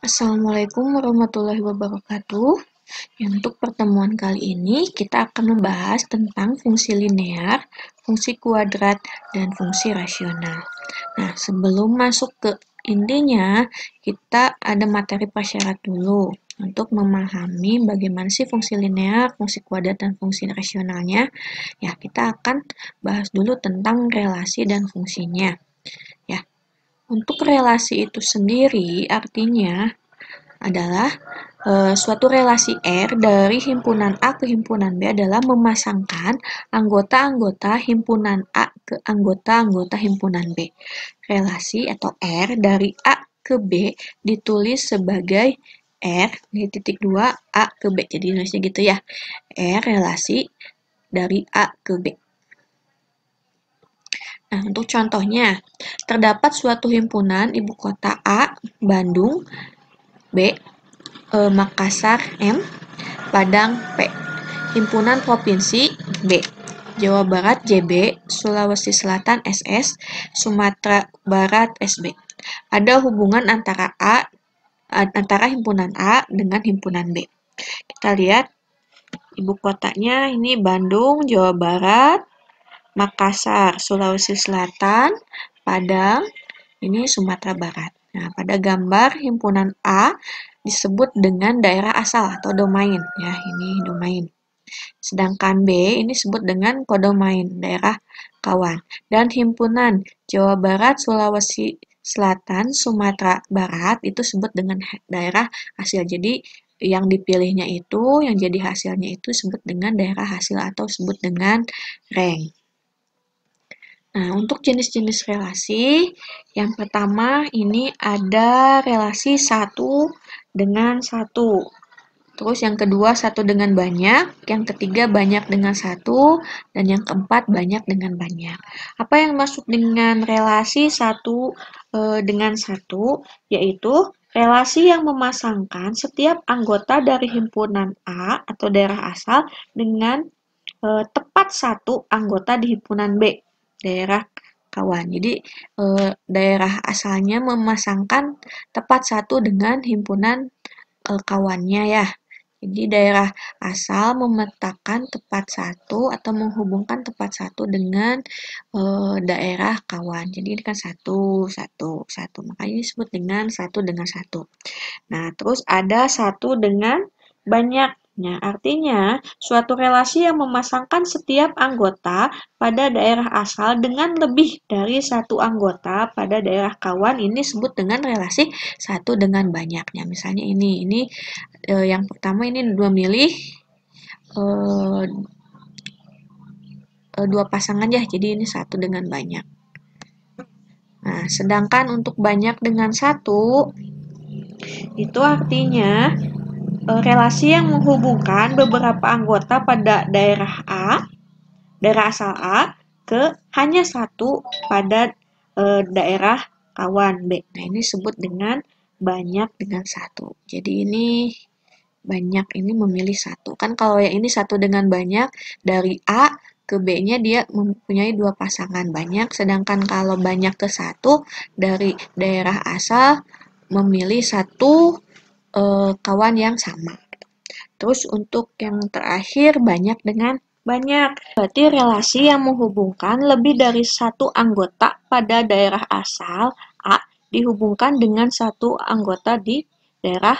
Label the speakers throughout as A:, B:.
A: Assalamualaikum warahmatullahi wabarakatuh. Untuk pertemuan kali ini, kita akan membahas tentang fungsi linear, fungsi kuadrat, dan fungsi rasional. Nah, sebelum masuk ke intinya, kita ada materi prasyarat dulu untuk memahami bagaimana sih fungsi linear, fungsi kuadrat, dan fungsi rasionalnya. Ya, kita akan bahas dulu tentang relasi dan fungsinya. Ya, untuk relasi itu sendiri artinya adalah suatu relasi R dari himpunan A ke himpunan B adalah memasangkan anggota-anggota himpunan A ke anggota-anggota himpunan B. Relasi atau R dari A ke B ditulis sebagai R di titik 2 A ke B. Jadi nulisnya gitu ya. R relasi dari A ke B. Nah, untuk contohnya, terdapat suatu himpunan ibu kota A, Bandung, B, Makassar, M, Padang, P. Himpunan Provinsi, B. Jawa Barat, JB, Sulawesi Selatan, SS, Sumatera Barat, SB. Ada hubungan antara himpunan A dengan himpunan B. Kita lihat ibu kotanya ini Bandung, Jawa Barat, Makassar, Sulawesi Selatan, Padang, ini Sumatera Barat. Nah, pada gambar himpunan A disebut dengan daerah asal atau domain. Ya, ini domain. Sedangkan B ini disebut dengan kodomain, daerah kawan. Dan himpunan Jawa Barat, Sulawesi Selatan, Sumatera Barat itu disebut dengan daerah hasil. Jadi yang dipilihnya itu, yang jadi hasilnya itu disebut dengan daerah hasil atau disebut dengan rank. Nah, untuk jenis-jenis relasi, yang pertama ini ada relasi satu dengan satu. Terus yang kedua satu dengan banyak, yang ketiga banyak dengan satu, dan yang keempat banyak dengan banyak. Apa yang masuk dengan relasi satu dengan satu, yaitu relasi yang memasangkan setiap anggota dari himpunan A atau daerah asal dengan tepat satu anggota di himpunan B, daerah kawan. Jadi daerah asalnya memasangkan tepat satu dengan himpunan kawannya ya. Jadi daerah asal memetakan tepat satu atau menghubungkan tepat satu dengan daerah kawan. Jadi ini kan satu, satu, satu. Makanya ini disebut dengan satu dengan satu. Nah, terus ada satu dengan banyak. Nah, artinya suatu relasi yang memasangkan setiap anggota pada daerah asal dengan lebih dari satu anggota pada daerah kawan ini disebut dengan relasi satu dengan banyaknya. Misalnya ini yang pertama ini memilih eh, dua pasangan ya, jadi ini satu dengan banyak. Nah, sedangkan untuk banyak dengan satu itu artinya relasi yang menghubungkan beberapa anggota pada daerah asal A, ke hanya satu pada daerah kawan B. Nah, ini disebut dengan banyak dengan satu. Jadi ini banyak ini memilih satu. Kan kalau yang ini satu dengan banyak, dari A ke B-nya dia mempunyai dua pasangan banyak, sedangkan kalau banyak ke satu, dari daerah asal memilih satu kawan yang sama. Terus untuk yang terakhir banyak dengan banyak. Berarti relasi yang menghubungkan lebih dari satu anggota pada daerah asal A dihubungkan dengan satu anggota di daerah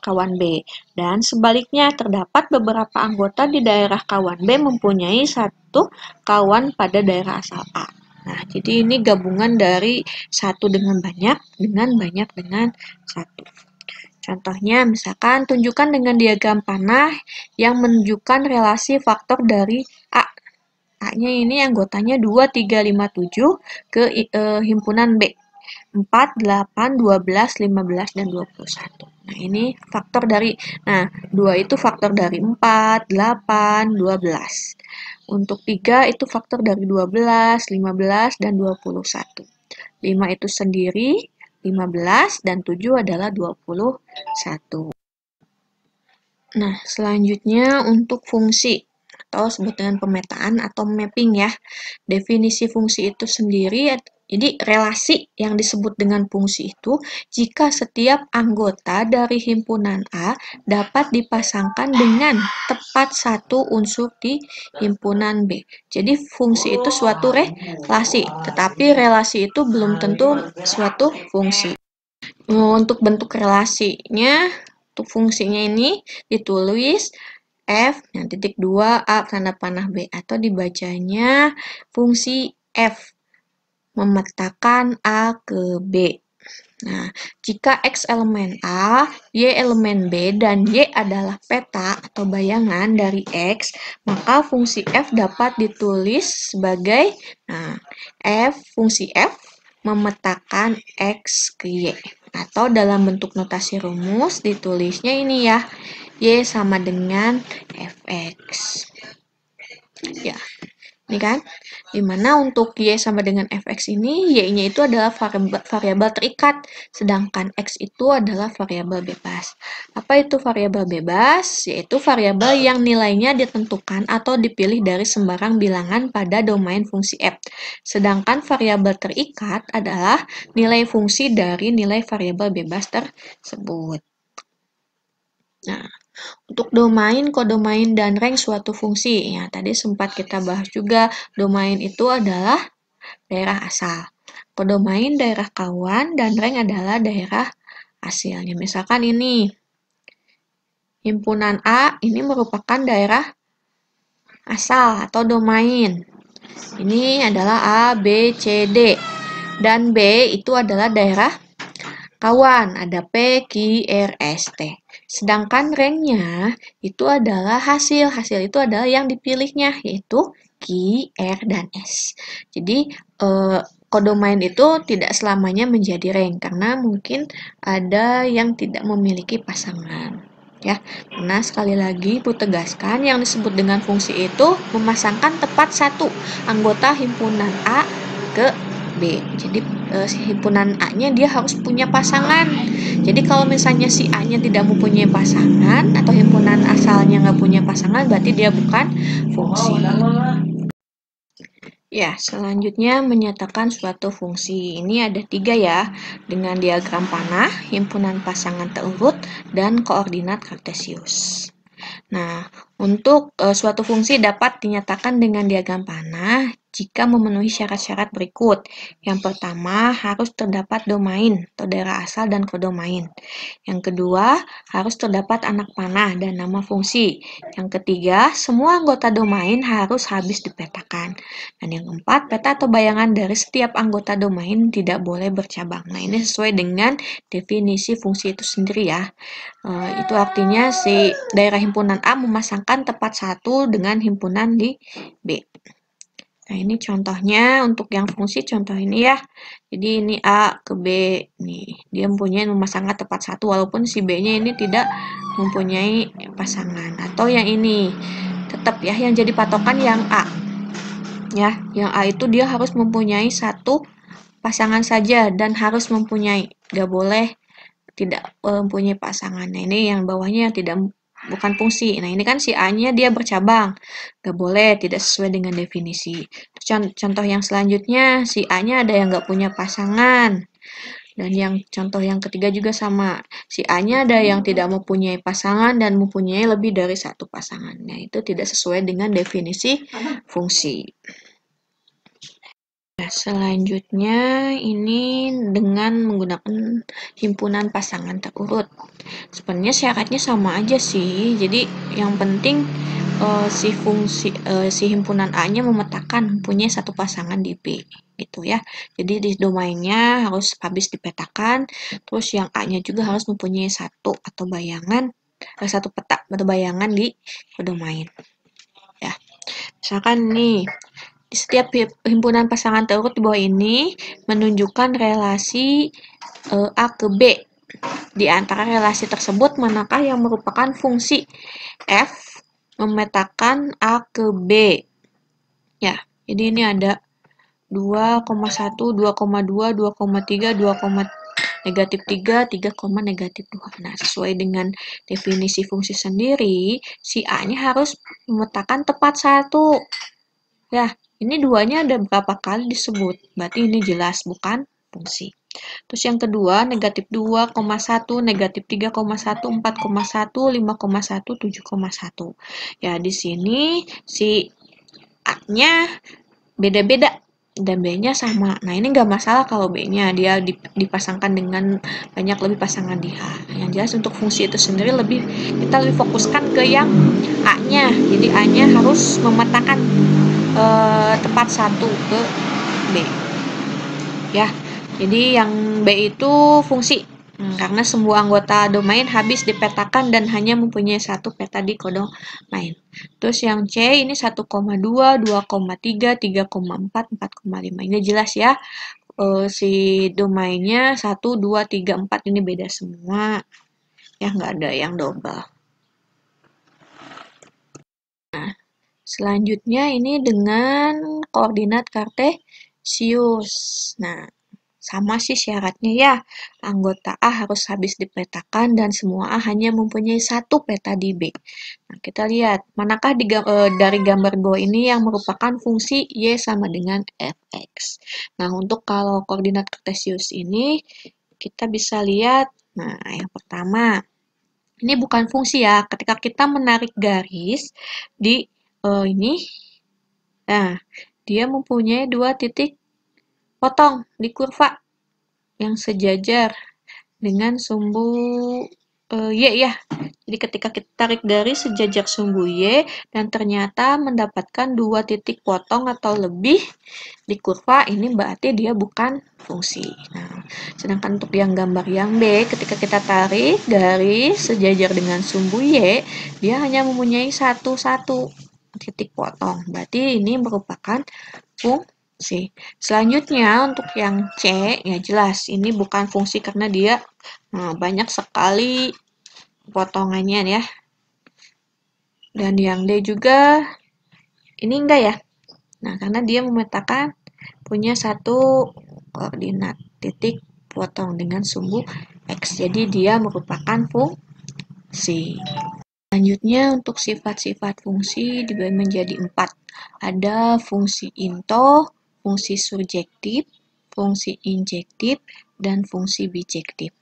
A: kawan B. Dan sebaliknya terdapat beberapa anggota di daerah kawan B mempunyai satu kawan pada daerah asal A. Nah, jadi ini gabungan dari satu dengan banyak dengan satu. Contohnya, misalkan tunjukkan dengan diagram panah yang menunjukkan relasi faktor dari A. A-nya ini anggotanya 2, 3, 5, 7 ke himpunan B. 4, 8, 12, 15, dan 21. Nah, ini faktor dari, nah, 2 itu faktor dari 4, 8, 12. Untuk 3 itu faktor dari 12, 15, dan 21. 5 itu sendiri, 15, dan 7 adalah 21. Nah, selanjutnya untuk fungsi atau sebut dengan pemetaan atau mapping ya. Definisi fungsi itu sendiri Jadi relasi yang disebut dengan fungsi itu jika setiap anggota dari himpunan A dapat dipasangkan dengan tepat satu unsur di himpunan B. Jadi fungsi itu suatu relasi, tetapi relasi itu belum tentu suatu fungsi. Untuk bentuk relasinya, untuk fungsinya ini ditulis F, yang titik 2 A tanda panah B, atau dibacanya fungsi F memetakan A ke B. Nah, jika X elemen A, Y elemen B, dan Y adalah peta atau bayangan dari X, maka fungsi F dapat ditulis sebagai fungsi F memetakan X ke Y. Atau dalam bentuk notasi rumus ditulisnya ini ya, Y sama dengan Fx. Ya, ini kan, dimana untuk Y sama dengan Fx ini, Y-nya itu adalah variabel terikat, sedangkan X itu adalah variabel bebas. Apa itu variabel bebas? Yaitu variabel yang nilainya ditentukan atau dipilih dari sembarang bilangan pada domain fungsi F. Sedangkan variabel terikat adalah nilai fungsi dari nilai variabel bebas tersebut. Nah, untuk domain, kodomain, dan rank suatu fungsi, ya tadi sempat kita bahas juga, domain itu adalah daerah asal. Kodomain daerah kawan, dan rank adalah daerah hasilnya. Misalkan ini, himpunan A ini merupakan daerah asal atau domain. Ini adalah A, B, C, D. Dan B itu adalah daerah kawan, ada P, Q, R, S, T. Sedangkan ranknya itu adalah hasil. Hasil itu adalah yang dipilihnya, yaitu Q, R, dan S. Jadi, kodomain itu tidak selamanya menjadi rank, karena mungkin ada yang tidak memiliki pasangan. Ya, karena sekali lagi Ibu tegaskan yang disebut dengan fungsi itu memasangkan tepat satu anggota himpunan A ke B. Jadi si himpunan A-nya dia harus punya pasangan. Jadi kalau misalnya si A-nya tidak mempunyai pasangan atau himpunan asalnya nggak punya pasangan, berarti dia bukan fungsi. Ya, selanjutnya menyatakan suatu fungsi. Ini ada 3 ya, dengan diagram panah, himpunan pasangan terurut, dan koordinat kartesius. Nah, untuk suatu fungsi dapat dinyatakan dengan diagram panah jika memenuhi syarat-syarat berikut. Yang pertama, harus terdapat domain atau daerah asal dan kodomain. Yang kedua, harus terdapat anak panah dan nama fungsi. Yang ketiga, semua anggota domain harus habis dipetakan. Dan yang keempat, peta atau bayangan dari setiap anggota domain tidak boleh bercabang. Nah, ini sesuai dengan definisi fungsi itu sendiri ya. Itu artinya si daerah himpunan A memasangkan tepat satu dengan himpunan di B. Nah, ini contohnya untuk yang fungsi contoh ini ya. Jadi ini A ke B nih. Dia mempunyai memasangkan tepat satu walaupun si B-nya ini tidak mempunyai pasangan. Atau yang ini tetap ya yang jadi patokan yang A. Ya, yang A itu dia harus mempunyai satu pasangan saja dan harus mempunyai, gak boleh tidak mempunyai pasangan. Nah, ini yang bawahnya yang tidak bukan fungsi. Nah, ini kan si A-nya dia bercabang. Gak boleh, tidak sesuai dengan definisi. Contoh yang selanjutnya, si A-nya ada yang gak punya pasangan. Dan yang contoh yang ketiga juga sama. Si A-nya ada yang tidak mempunyai pasangan dan mempunyai lebih dari satu pasangan. Nah, itu tidak sesuai dengan definisi fungsi. Nah, selanjutnya ini dengan menggunakan himpunan pasangan terurut. Sebenarnya syaratnya sama aja sih. Jadi yang penting si himpunan A-nya memetakan mempunyai satu pasangan di B gitu ya. Jadi di domainnya harus habis dipetakan, terus yang A-nya juga harus mempunyai satu atau bayangan satu peta atau bayangan di domain. Ya. Misalkan nih di setiap himpunan pasangan terurut di bawah ini menunjukkan relasi A ke B. Di antara relasi tersebut, manakah yang merupakan fungsi F memetakan A ke B? Ya, jadi ini ada 2,1, 2,2, 2,3, 2, negatif 3, 3, negatif 2. Nah, sesuai dengan definisi fungsi sendiri, si A-nya harus memetakan tepat satu. Ya, Ini duanya ada berapa kali disebut, berarti ini jelas bukan fungsi. Terus yang kedua, negatif 2,1, negatif 3,1, 4,1, 5,1, 7,1. Ya, di sini si A-nya beda-beda dan B-nya sama. Nah, ini nggak masalah kalau B-nya dia dipasangkan dengan banyak lebih pasangan di H. Yang jelas untuk fungsi itu sendiri kita lebih fokuskan ke yang A-nya. Jadi A-nya harus memetakan tepat satu ke B. Ya, jadi yang B itu fungsi. Karena semua anggota domain habis dipetakan dan hanya mempunyai satu peta di kodomain. Terus yang C ini 1,2, 2,3, 3,4, 4,5. Ini jelas ya. Si domainnya 1, 2, 3, 4 ini beda semua. Ya, nggak ada yang double. Nah, selanjutnya ini dengan koordinat kartesius. Nah, sama sih syaratnya ya. Anggota A harus habis dipetakan dan semua A hanya mempunyai satu peta di B. Nah, kita lihat manakah dari gambar bawah ini yang merupakan fungsi Y sama dengan fx. Nah, untuk kalau koordinat kartesius ini kita bisa lihat, nah yang pertama, ini bukan fungsi ya. Ketika kita menarik garis di ini, nah dia mempunyai dua titik potong di kurva yang sejajar dengan sumbu Y ya. Jadi ketika kita tarik garis sejajar sumbu Y dan ternyata mendapatkan dua titik potong atau lebih di kurva, ini berarti dia bukan fungsi. Nah, sedangkan untuk yang gambar yang B, ketika kita tarik garis sejajar dengan sumbu Y, dia hanya mempunyai satu titik potong. Berarti ini merupakan fungsi. Selanjutnya untuk yang C, ya jelas ini bukan fungsi karena dia banyak sekali potongannya ya. Dan yang D juga ini enggak ya. Nah, karena dia memetakan punya satu koordinat titik potong dengan sumbu X. Jadi dia merupakan fungsi. Selanjutnya untuk sifat-sifat fungsi dibagi menjadi 4. Ada fungsi into, fungsi surjektif, fungsi injektif, dan fungsi bijektif.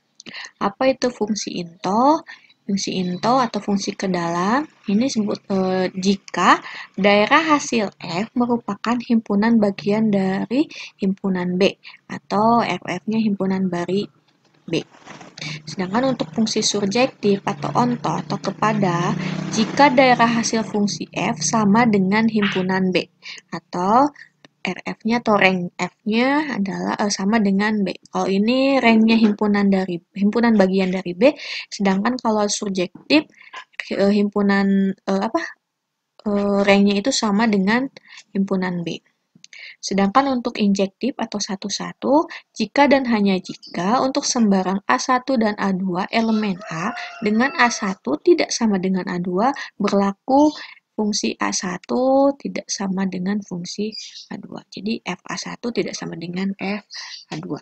A: Apa itu fungsi into? Fungsi into atau fungsi ke dalam ini disebut jika daerah hasil F merupakan himpunan bagian dari himpunan B atau FF-nya himpunan dari B. Sedangkan untuk fungsi surjektif atau onto atau kepada, jika daerah hasil fungsi F sama dengan himpunan B atau RF-nya atau rank F-nya adalah sama dengan B. Kalau ini rank-nya himpunan bagian dari B, sedangkan kalau surjektif himpunan rank-nya itu sama dengan himpunan B. Sedangkan untuk injektif atau satu-satu, jika dan hanya jika untuk sembarang A1 dan A2 elemen A dengan A1 tidak sama dengan A2 berlaku fungsi A1 tidak sama dengan fungsi A2. Jadi FA1 tidak sama dengan FA2.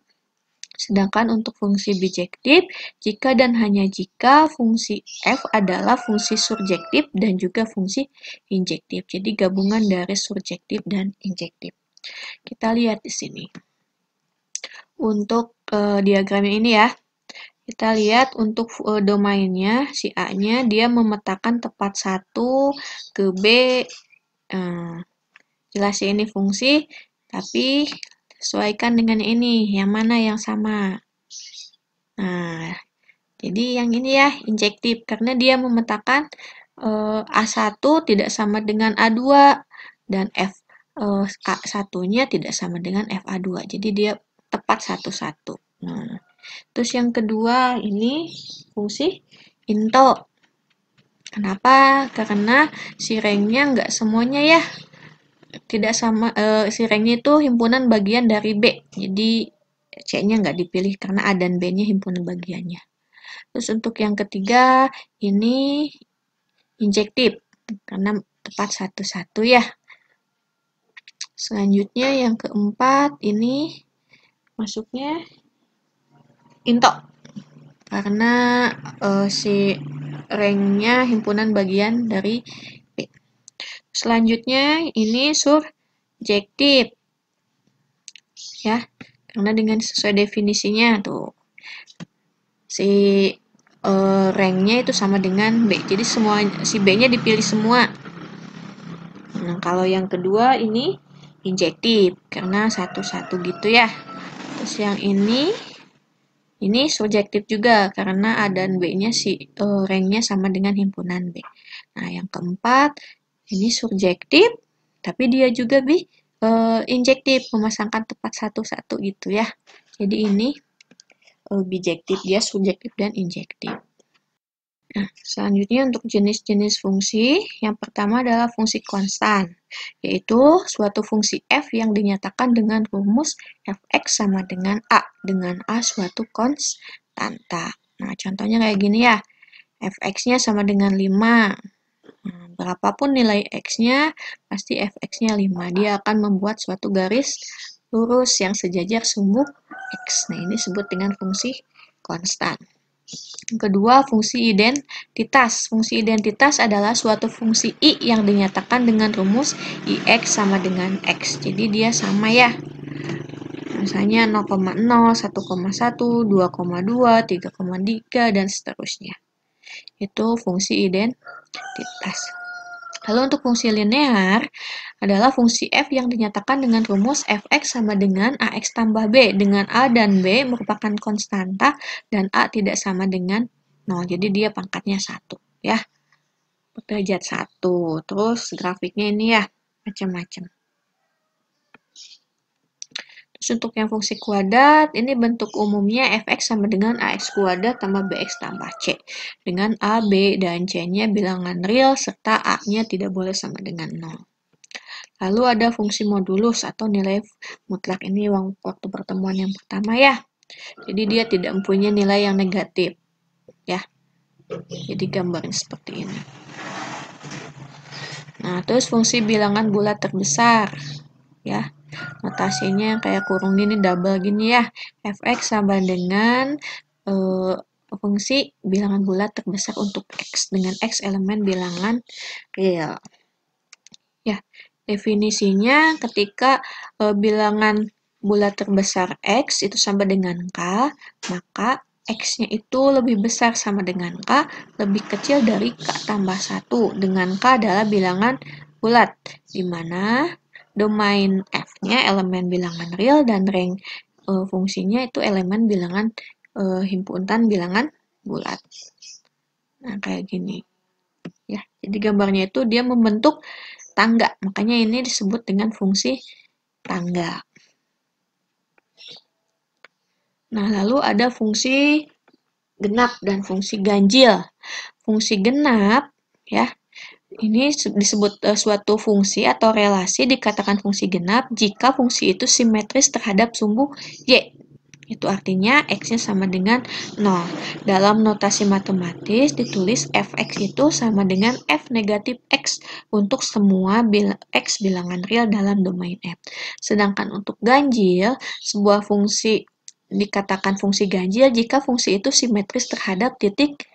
A: Sedangkan untuk fungsi bijektif, jika dan hanya jika fungsi F adalah fungsi surjektif dan juga fungsi injektif. Jadi gabungan dari surjektif dan injektif. Kita lihat di sini. Untuk diagram ini ya, kita lihat untuk domainnya, si A-nya dia memetakan tepat 1 ke B. Jelas ya ini fungsi, tapi sesuaikan dengan ini, yang mana yang sama. Nah, jadi yang ini ya, injektif, karena dia memetakan A1 tidak sama dengan A2, dan A1-nya tidak sama dengan FA2. Jadi dia tepat satu-satu. Nah, terus yang kedua ini fungsi into. Kenapa? Karena si rank-nya nggak semuanya ya. Tidak sama, si rank-nya itu himpunan bagian dari B. Jadi C-nya nggak dipilih karena A dan B-nya himpunan bagiannya. Terus untuk yang ketiga ini injektif. Karena tepat satu-satu ya. Selanjutnya yang keempat ini masuknya into karena si rank-nya himpunan bagian dari B. Selanjutnya ini surjektif. injektif. Ya, karena dengan sesuai definisinya tuh si ranknya itu sama dengan B. Jadi semua si B-nya dipilih semua. Nah, kalau yang kedua ini injektif karena satu-satu gitu ya. Terus yang ini subjektif juga karena A dan B-nya ranknya sama dengan himpunan B. Nah, yang keempat ini subjektif tapi dia juga injektif, memasangkan tepat satu-satu gitu ya. Jadi ini bijektif, dia subjektif dan injektif. Nah, selanjutnya untuk jenis-jenis fungsi, yang pertama adalah fungsi konstan, yaitu suatu fungsi f yang dinyatakan dengan rumus fx sama dengan a, dengan a suatu konstanta. Nah, contohnya kayak gini ya, fx-nya sama dengan 5. Nah, berapapun nilai x-nya, pasti fx-nya 5. Dia akan membuat suatu garis lurus yang sejajar sumbu x. Nah, ini disebut dengan fungsi konstan. Yang kedua, fungsi identitas. Fungsi identitas adalah suatu fungsi i yang dinyatakan dengan rumus ix sama dengan x. Jadi dia sama ya. Misalnya 0,0, 1,1, 2,2, 3,3, dan seterusnya. Itu fungsi identitas. Lalu untuk fungsi linear adalah fungsi f yang dinyatakan dengan rumus fx sama dengan ax tambah b, dengan a dan b merupakan konstanta dan a tidak sama dengan 0. Jadi dia pangkatnya 1 ya. Derajat 1. Terus grafiknya ini ya macam-macam. Terus untuk yang fungsi kuadrat, ini bentuk umumnya fx sama dengan ax kuadrat tambah bx tambah c. Dengan a, b, dan c-nya bilangan real, serta a-nya tidak boleh sama dengan 0. Lalu ada fungsi modulus atau nilai mutlak. Ini waktu pertemuan yang pertama ya. Jadi dia tidak mempunyai nilai yang negatif. Ya. Jadi gambarnya seperti ini. Nah, terus fungsi bilangan bulat terbesar. Ya. Notasinya kayak kurung gini, double gini ya. Fx sama dengan fungsi bilangan bulat terbesar untuk x, dengan x elemen bilangan real. Ya, definisinya ketika bilangan bulat terbesar x itu sama dengan k, maka x-nya itu lebih besar sama dengan k, lebih kecil dari k tambah 1, dengan k adalah bilangan bulat, di mana domain f-nya elemen bilangan real dan rank fungsinya itu elemen bilangan himpunan bilangan bulat. Nah, kayak gini. Ya, jadi gambarnya itu dia membentuk tangga, makanya ini disebut dengan fungsi tangga. Nah, lalu ada fungsi genap dan fungsi ganjil. Fungsi genap ya, ini disebut suatu fungsi atau relasi dikatakan fungsi genap jika fungsi itu simetris terhadap sumbu y. Itu artinya x-nya sama dengan 0. Dalam notasi matematis ditulis fx itu sama dengan f negatif x untuk semua x bilangan real dalam domain F. Sedangkan untuk ganjil, sebuah fungsi dikatakan fungsi ganjil jika fungsi itu simetris terhadap titik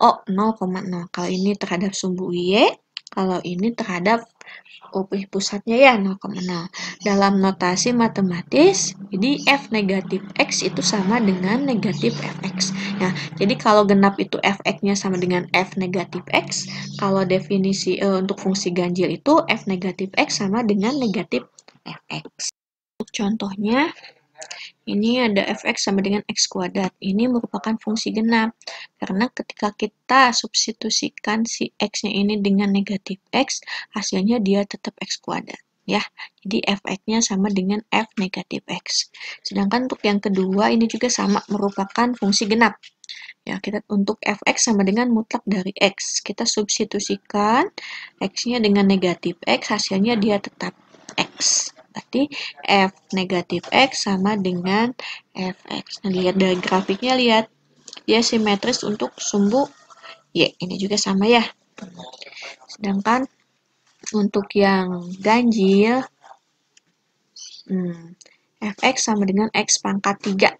A: O 0,0. Kalau ini terhadap sumbu Y, kalau ini terhadap pusatnya ya 0,0. Dalam notasi matematis, jadi f negatif x itu sama dengan negatif fx. Nah, jadi kalau genap itu fx-nya sama dengan f negatif x, kalau definisi untuk fungsi ganjil itu f negatif x sama dengan negatif fx. Untuk contohnya, ini ada fx sama dengan x kuadrat. Ini merupakan fungsi genap. Karena ketika kita substitusikan si x-nya ini dengan negatif x, hasilnya dia tetap x kuadrat. Ya, jadi fx-nya sama dengan f negatif x. Sedangkan untuk yang kedua, ini juga sama, merupakan fungsi genap. Ya, kita untuk fx sama dengan mutlak dari x. Kita substitusikan x-nya dengan negatif x, hasilnya dia tetap x. Berarti f negatif x sama dengan fx. Nah, lihat dari grafiknya, lihat. Dia simetris untuk sumbu y. Ini juga sama ya. Sedangkan untuk yang ganjil, fx sama dengan x pangkat 3.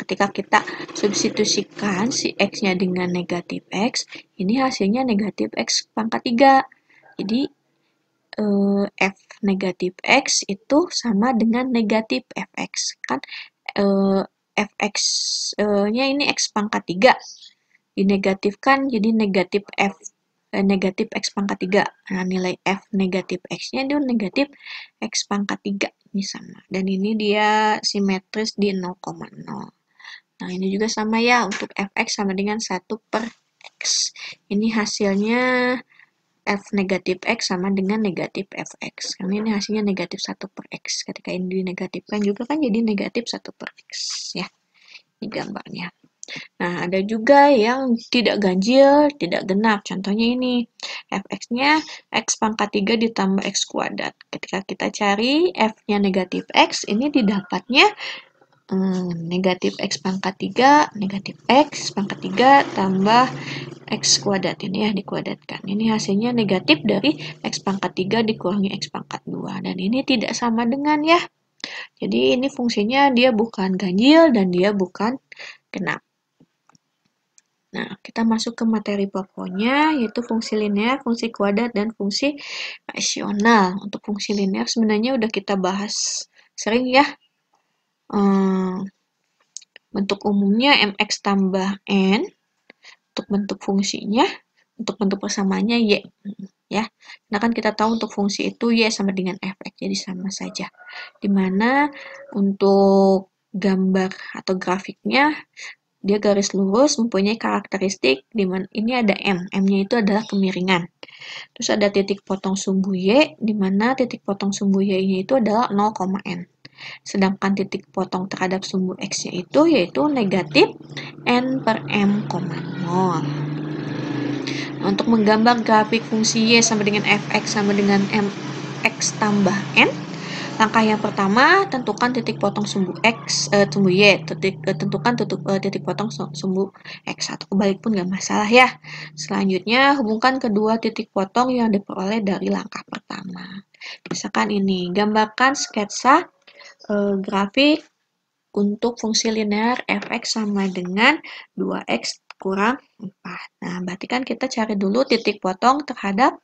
A: Ketika kita substitusikan si x-nya dengan negatif x, ini hasilnya negatif x pangkat 3. Jadi, f negatif X itu sama dengan negatif Fx. Kan Fx-nya ini X pangkat 3. Dinegatifkan jadi negatif negatif X pangkat 3. Nah, nilai F negatif X-nya itu negatif X pangkat 3. Ini sama. Dan ini dia simetris di 0,0. Nah, ini juga sama ya. Untuk Fx sama dengan 1 per X. Ini hasilnya F negatif X sama dengan negatif Fx. Karena ini hasilnya negatif 1 per X. Ketika ini dinegatifkan juga kan jadi negatif 1 per X. Ya, ini gambarnya. Nah, ada juga yang tidak ganjil, tidak genap. Contohnya ini, Fx-nya X pangkat 3 ditambah X kuadrat. Ketika kita cari F-nya negatif X, ini didapatnya negatif X pangkat 3, negatif X pangkat 3 tambah X kuadrat. Ini ya, dikuadratkan. Ini hasilnya negatif dari X pangkat 3 dikurangi X pangkat 2. Dan ini tidak sama dengan ya. Jadi ini fungsinya dia bukan ganjil dan dia bukan genap. Nah, kita masuk ke materi pokoknya, yaitu fungsi linear, fungsi kuadrat, dan fungsi rasional. Untuk fungsi linear sebenarnya udah kita bahas sering ya. Bentuk umumnya mx tambah n. Untuk bentuk fungsinya, untuk bentuk persamaannya y. Ya, nah kan kita tahu untuk fungsi itu y sama dengan fx, jadi sama saja. Dimana untuk gambar atau grafiknya, dia garis lurus, mempunyai karakteristik di mana ini ada M. M-nya itu adalah kemiringan. Terus ada titik potong sumbu Y, di mana titik potong sumbu Y-nya itu adalah 0,n. Sedangkan titik potong terhadap sumbu X-nya itu yaitu negatif n per m, 0. Nah, untuk menggambar grafik fungsi Y sama dengan fx sama dengan mx tambah n, langkah yang pertama, tentukan titik potong sumbu X, sumbu Y, tentukan titik potong sumbu X, atau kebalik pun nggak masalah ya. Selanjutnya, hubungkan kedua titik potong yang diperoleh dari langkah pertama. Misalkan ini, gambarkan sketsa grafik untuk fungsi linear fx sama dengan 2x kurang 4. Nah, berarti kan kita cari dulu titik potong terhadap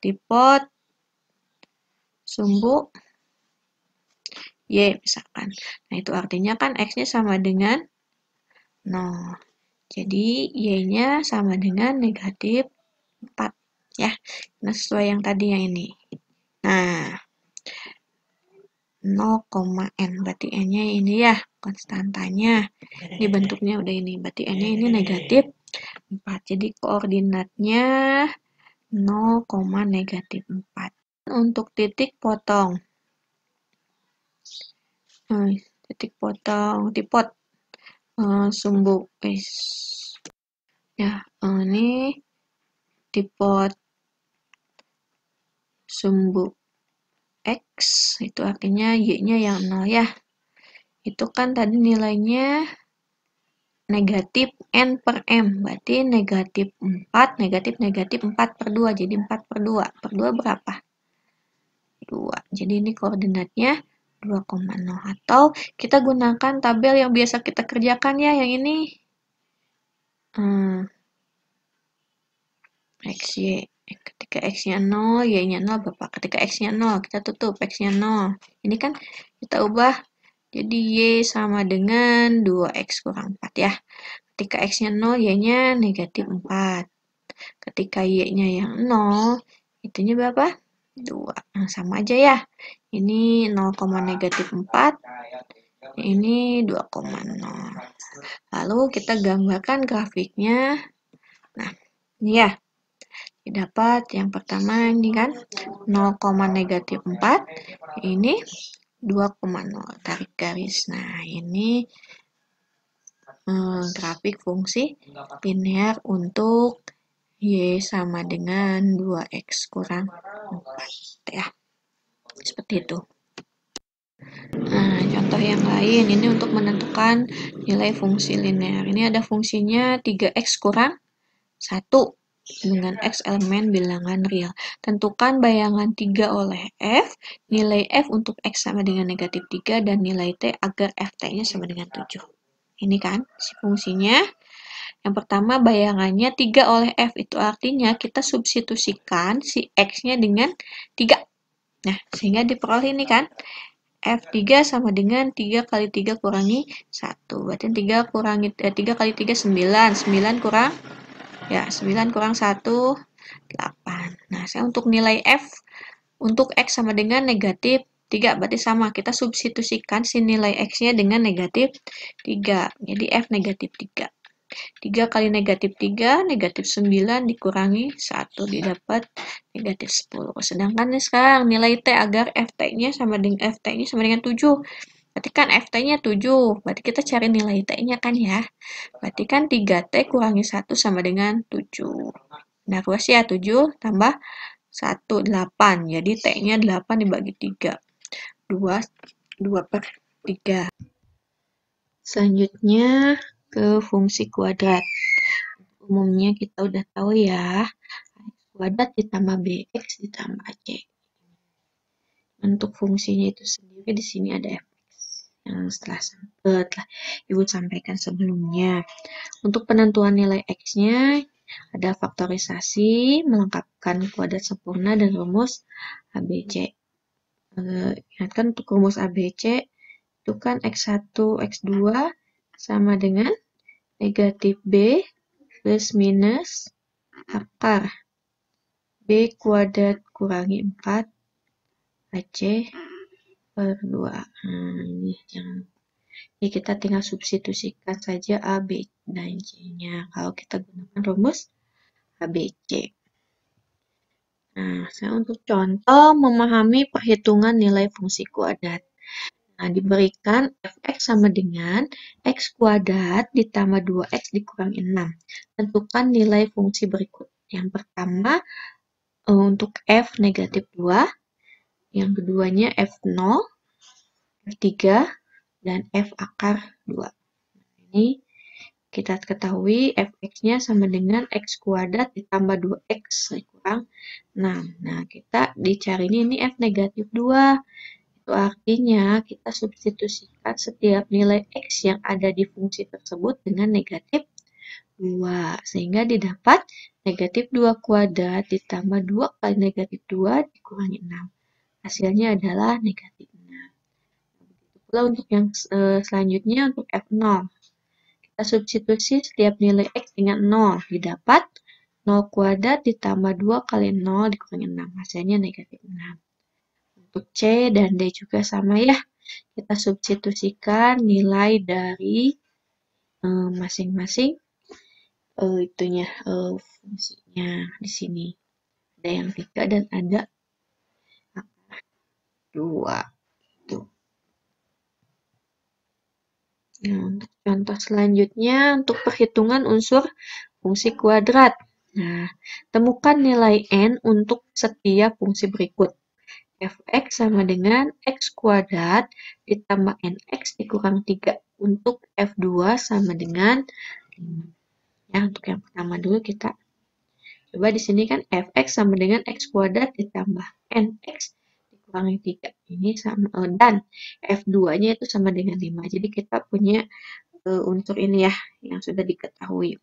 A: tipot sumbu Y misalkan. Nah, itu artinya kan X-nya sama dengan 0. Jadi, Y-nya sama dengan negatif 4. Ya, nah sesuai yang tadi yang ini. Nah, 0,n. Berarti N-nya ini ya, konstantanya. Ini bentuknya udah ini. Berarti N-nya ini negatif 4. Jadi, koordinatnya 0, negatif 4. Untuk titik potong. Titik potong tipot sumbu ya, ini tipot sumbu X, itu artinya Y-nya yang 0 ya. Itu kan tadi nilainya negatif N per M, berarti negatif 4, negatif 4 per 2, jadi 4 per 2. Per 2 berapa? 2. Jadi ini koordinatnya 2,0. Atau kita gunakan tabel yang biasa kita kerjakan ya, yang ini. XY. Ketika X-nya 0, Y-nya 0 berapa? Ketika X-nya 0, kita tutup X-nya 0. Ini kan kita ubah jadi Y sama dengan 2X kurang 4 ya. Ketika X-nya 0, Y-nya negatif 4. Ketika Y-nya yang 0, itunya berapa? 2. Nah, sama aja ya. Ini 0, negatif 4. Ini 2,0. Lalu kita gambarkan grafiknya. Nah, ini ya. Dapat yang pertama ini kan 0, negatif 4. Ini 2,0. Tarik garis. Nah, ini grafik fungsi linear untuk Y sama dengan 2X kurang 4. Ya. Seperti itu. Nah, contoh yang lain, ini untuk menentukan nilai fungsi linear. Ini ada fungsinya 3X kurang 1 dengan X elemen bilangan real. Tentukan bayangan 3 oleh F, nilai F untuk X sama dengan negatif 3, dan nilai T agar FT-nya sama dengan 7. Ini kan si fungsinya. Yang pertama bayangannya 3 oleh F, itu artinya kita substitusikan si X-nya dengan 3. Nah, sehingga diperoleh ini kan, F3 sama dengan 3 kali 3 kurangi 1. Berarti 3 kali 3 9. 9 kurang, ya 9 kurang 1, 8. Nah, saya untuk nilai F, untuk X sama dengan negatif 3, berarti sama. Kita substitusikan si nilai X-nya dengan negatif 3. Jadi F negatif 3. 3 kali negatif 3, negatif 9 dikurangi 1, didapat negatif 10. Sedangkan sekarang nilai T agar FT-nya sama dengan 7. Berarti kan FT-nya 7, berarti kita cari nilai T-nya kan ya. Berarti kan 3T kurangi 1 sama dengan 7. Nah, ruas ya 7 tambah 1, 8. Jadi T-nya 8 dibagi 3. 2/3. Selanjutnya ke fungsi kuadrat. Umumnya kita udah tahu ya, kuadrat ditambah bx ditambah c. Untuk fungsinya itu sendiri di sini ada fx yang telah Ibu sampaikan sebelumnya. Untuk penentuan nilai x-nya ada faktorisasi, melengkapkan kuadrat sempurna dan rumus ABC. Ingatkan untuk rumus ABC itu kan x1, x2 sama dengan negatif b plus minus akar b kuadrat kurangi 4 AC per 2. Nah, ini kita tinggal substitusikan saja A, B, dan C-nya kalau kita gunakan rumus ABC. Nah, saya untuk contoh memahami perhitungan nilai fungsi kuadrat. Nah, diberikan fx sama dengan x kuadrat ditambah 2x dikurangi 6. Tentukan nilai fungsi berikut. Yang pertama, untuk f negatif 2. Yang keduanya f0, f3, dan f akar 2. Ini kita ketahui fx-nya sama dengan x kuadrat ditambah 2x kurang 6. Nah, kita dicarinya ini f negatif 2. Itu artinya kita substitusikan setiap nilai x yang ada di fungsi tersebut dengan negatif 2. Sehingga didapat negatif 2 kuadrat ditambah 2 kali negatif 2 dikurangi 6. Hasilnya adalah negatif 6. Begitu pula untuk yang selanjutnya untuk f0. Kita substitusi setiap nilai x dengan 0. Didapat 0 kuadrat ditambah 2 kali 0 dikurangi 6. Hasilnya negatif 6. Untuk C dan D juga sama ya. Kita substitusikan nilai dari masing-masing fungsinya di sini. Ada yang 3 dan ada 2. Tuh. Nah, untuk contoh selanjutnya untuk perhitungan unsur fungsi kuadrat. Nah, temukan nilai n untuk setiap fungsi berikut. Fx sama dengan x kuadrat ditambah nx dikurang 3. Untuk f2 sama dengan 5. Ya, untuk yang pertama dulu kita coba di sini kan fx sama dengan x kuadrat ditambah nx dikurangi 3. Ini sama dan f2-nya itu sama dengan 5. Jadi kita punya unsur ini ya yang sudah diketahui.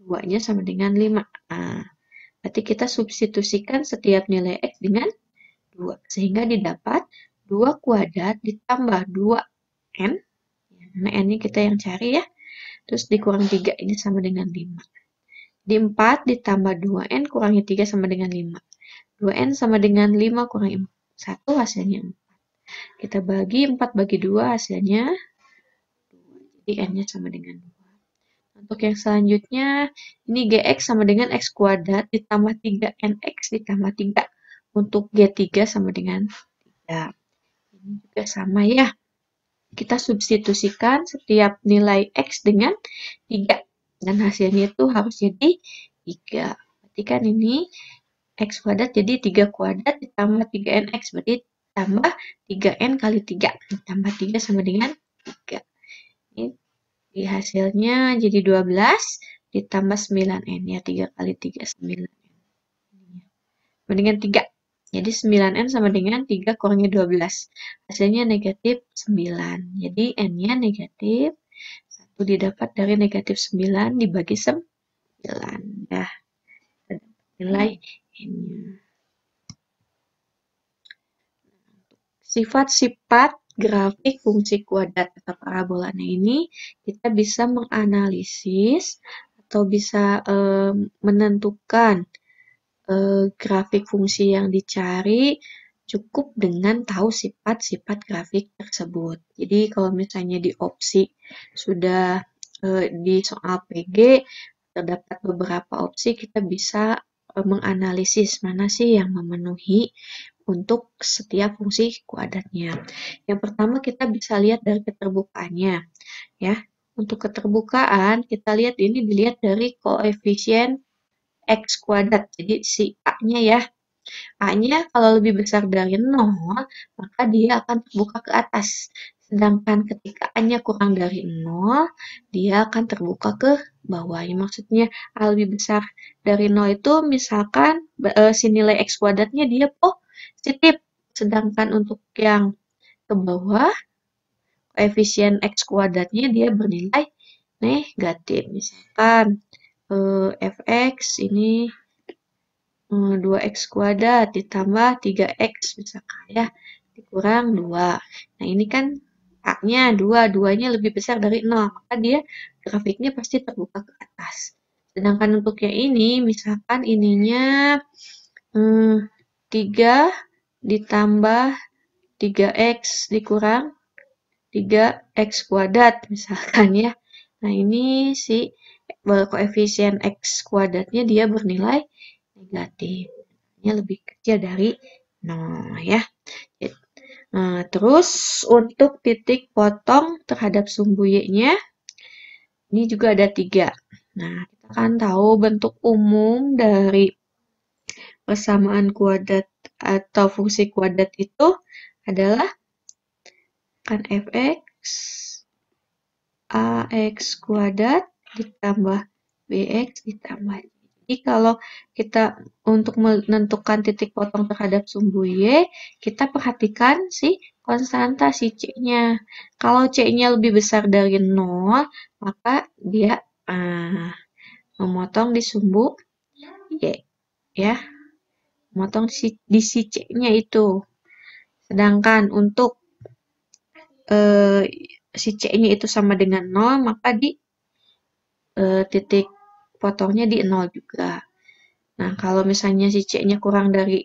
A: 2-nya sama dengan 5. Nah, berarti kita substitusikan setiap nilai x dengan 2. Sehingga didapat 2 kuadrat ditambah 2n. Karena n ini kita yang cari ya. Terus dikurang 3 ini sama dengan 5. Di 4 ditambah 2n kurangi 3 sama dengan 5. 2n sama dengan 5 kurangi 1 hasilnya 4. Kita bagi 4 bagi 2 hasilnya 2. Jadi n-nya sama dengan 2. Untuk yang selanjutnya, ini gx sama dengan x kuadrat ditambah 3nx ditambah 3. Untuk g3 sama dengan 3. Ini juga sama ya. Kita substitusikan setiap nilai x dengan 3. Dan hasilnya itu harus jadi 3. Berarti kan ini x kuadrat jadi 3 kuadrat ditambah 3nx. Berarti tambah 3n kali 3. Ditambah 3 sama dengan 3. Ini di hasilnya jadi 12 ditambah 9n. Ya, 3 kali 3, 9n. Sama dengan 3. Jadi 9n sama dengan 3 kurangi 12. Hasilnya negatif 9. Jadi n-nya negatif didapat dari negatif 9 dibagi 9. Ya, nilai N-nya. Sifat-sifat grafik fungsi kuadrat atau parabolanya ini kita bisa menganalisis atau bisa menentukan grafik fungsi yang dicari cukup dengan tahu sifat-sifat grafik tersebut. Jadi kalau misalnya di opsi sudah di soal PG terdapat beberapa opsi, kita bisa menganalisis mana sih yang memenuhi untuk setiap fungsi kuadratnya. Yang pertama kita bisa lihat dari keterbukaannya, ya. Untuk keterbukaan kita lihat ini dilihat dari koefisien X kuadrat. Jadi si A-nya ya. A-nya kalau lebih besar dari 0, maka dia akan terbuka ke atas. Sedangkan ketika A-nya kurang dari 0, dia akan terbuka ke bawah. Maksudnya A lebih besar dari 0 itu misalkan si nilai X kuadratnya dia positif. Sedangkan untuk yang ke bawah, koefisien X kuadratnya dia bernilai negatif. Misalkan fx ini 2x kuadrat ditambah 3x misalkan ya, dikurang 2. Nah ini kan A-nya 2, 2-nya lebih besar dari 0, maka dia grafiknya pasti terbuka ke atas. Sedangkan untuk yang ini, misalkan ininya 3 ditambah 3x dikurang 3x kuadrat misalkan ya. Nah ini si koefisien x kuadratnya dia bernilai negatif. Ini lebih kecil dari 0 ya. Nah, terus untuk titik potong terhadap sumbu Y-nya, ini juga ada 3. Nah, kita kan tahu bentuk umum dari persamaan kuadrat atau fungsi kuadrat itu adalah kan fx ax kuadrat ditambah bx ditambah y. Jadi kalau kita untuk menentukan titik potong terhadap sumbu y, kita perhatikan si konstanta si c-nya. Kalau c-nya lebih besar dari 0, maka dia memotong di sumbu y, ya. Memotong di si c-nya itu. Sedangkan untuk si c-nya itu sama dengan 0, maka di titik potongnya di 0 juga. Nah, kalau misalnya si c-nya kurang dari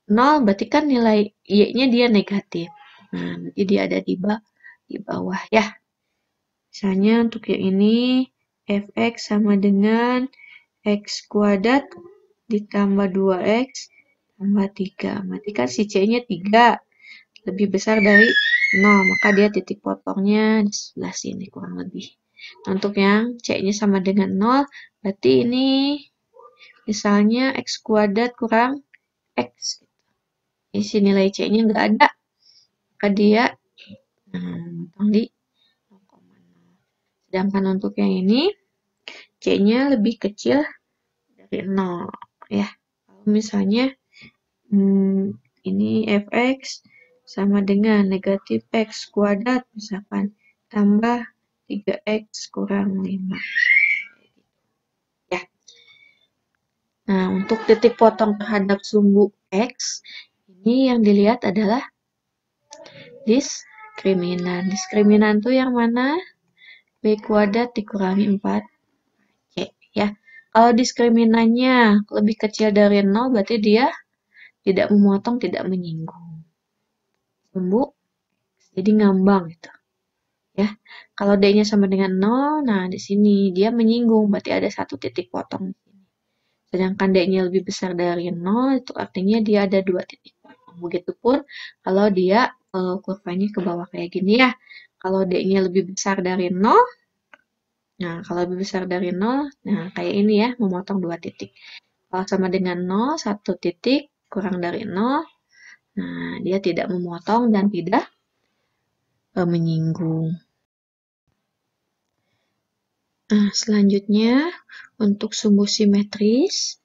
A: 0, berarti kan nilai y-nya dia negatif. Nah, berarti dia ada di bawah ya. Misalnya untuk yang ini, fx sama dengan x kuadrat ditambah 2x tambah 3. Berarti kan si c-nya 3, lebih besar dari 0, maka dia titik potongnya di sebelah sini kurang lebih. Nah, untuk yang c-nya sama dengan 0, berarti ini misalnya x kuadrat kurang x. Isi nilai c-nya nggak ada, maka dia potong di 0,0. Sedangkan untuk yang ini, c-nya lebih kecil dari 0. Ya, kalau misalnya ini fx sama dengan negatif x kuadrat, misalkan tambah 3x kurang 5. Ya. Nah, untuk titik potong terhadap sumbu x, ini yang dilihat adalah diskriminan. Diskriminan itu yang mana? B kuadrat dikurangi 4C. Ya. Kalau diskriminannya lebih kecil dari 0, berarti dia tidak memotong, tidak menyinggung sumbu x. Jadi ngambang gitu. Ya. Kalau D-nya sama dengan 0, nah di sini dia menyinggung, berarti ada satu titik potong di sini. Sedangkan D-nya lebih besar dari 0, itu artinya dia ada 2 titik potong. Begitupun kalau dia kurvanya ke bawah kayak gini ya. Kalau D-nya lebih besar dari 0, nah kalau lebih besar dari 0, nah kayak ini ya, memotong 2 titik. Kalau sama dengan 0, 1 titik kurang dari 0, nah dia tidak memotong dan tidak menyinggung. Nah, selanjutnya untuk sumbu simetris,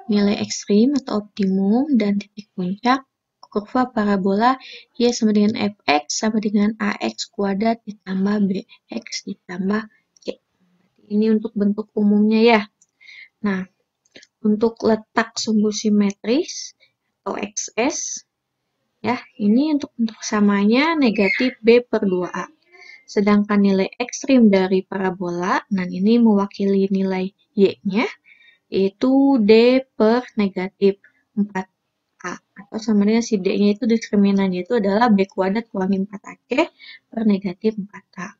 A: nilai ekstrim atau optimum dan titik puncak kurva parabola Y sama dengan fx sama dengan ax kuadrat ditambah bx ditambah Ini untuk bentuk umumnya ya. Nah, untuk letak sumbu simetris atau XS, ya, ini untuk bentuk samanya negatif B per 2A. Sedangkan nilai ekstrim dari parabola, nah ini mewakili nilai Y-nya, yaitu D per negatif 4A. Atau sama dengan si D-nya itu diskriminannya itu adalah B kuadrat kurangi 4AC per negatif 4A.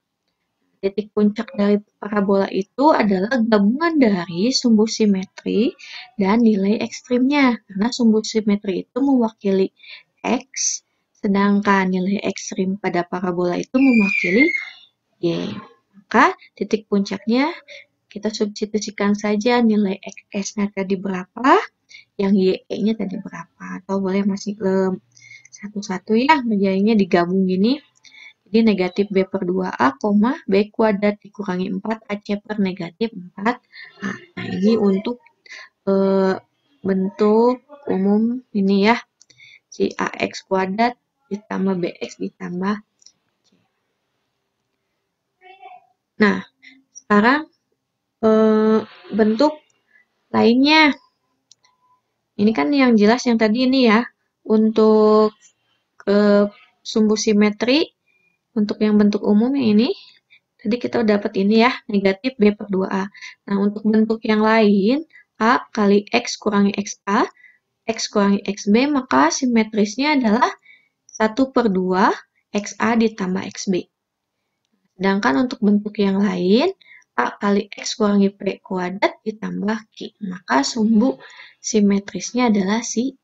A: Titik puncak dari parabola itu adalah gabungan dari sumbu simetri dan nilai ekstrimnya. Karena sumbu simetri itu mewakili X, sedangkan nilai ekstrim pada parabola itu mewakili Y. Maka titik puncaknya kita substitusikan saja nilai X-nya tadi berapa, yang Y-nya tadi berapa. Atau boleh masih satu-satu ya, ngerjainnya digabung gini. Jadi negatif B per 2A, B kuadrat dikurangi 4AC per negatif 4A. Nah, ini untuk bentuk umum ini ya. Si AX kuadrat ditambah BX ditambah C. Nah, sekarang bentuk lainnya. Ini kan yang jelas yang tadi ini ya. Untuk sumbu simetri, untuk yang bentuk umum yang ini, tadi kita udah dapat ini ya, negatif B per 2A. Nah, untuk bentuk yang lain, A kali X kurangi XA, X kurangi XB, maka simetrisnya adalah 1 per 2 XA ditambah XB. Sedangkan untuk bentuk yang lain, A kali X kurangi P kuadrat ditambah Q. Maka sumbu simetrisnya adalah si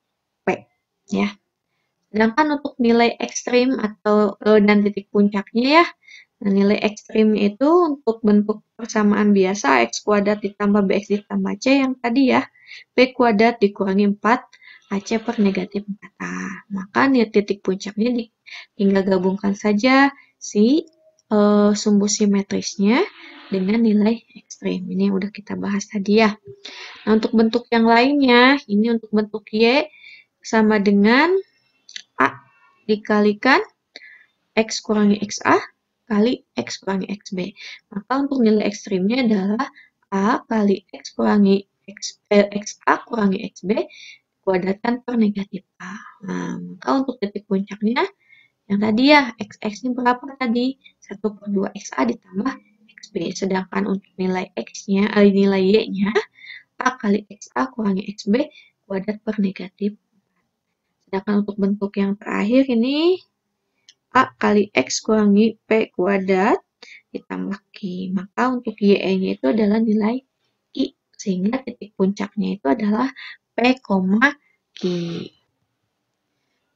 A: P. Ya. Sedangkan untuk nilai ekstrim atau dan titik puncaknya ya, nah, nilai ekstrim itu untuk bentuk persamaan biasa X kuadrat ditambah BX ditambah C yang tadi ya, P kuadrat dikurangi 4 AC per negatif 4A. Maka nilai titik puncaknya tinggal gabungkan saja si sumbu simetrisnya dengan nilai ekstrim. Ini yang udah kita bahas tadi ya. Nah, untuk bentuk yang lainnya, ini untuk bentuk Y sama dengan A dikalikan X kurangi XA kali X kurangi XB. Maka untuk nilai ekstrimnya adalah A kali X kurangi XA kurangi XB kuadratkan per negatif A. Nah, maka untuk titik puncaknya yang tadi ya, XX ini berapa tadi? 1 per 2 XA ditambah XB. Sedangkan untuk nilai X-nya, nilai Y-nya, A kali XA kurangi XB kuadrat per negatif. Sedangkan untuk bentuk yang terakhir ini, A kali X kurangi P kuadrat ditambah Q. Maka untuk Y-nya itu adalah nilai Q. Sehingga titik puncaknya itu adalah P, Q.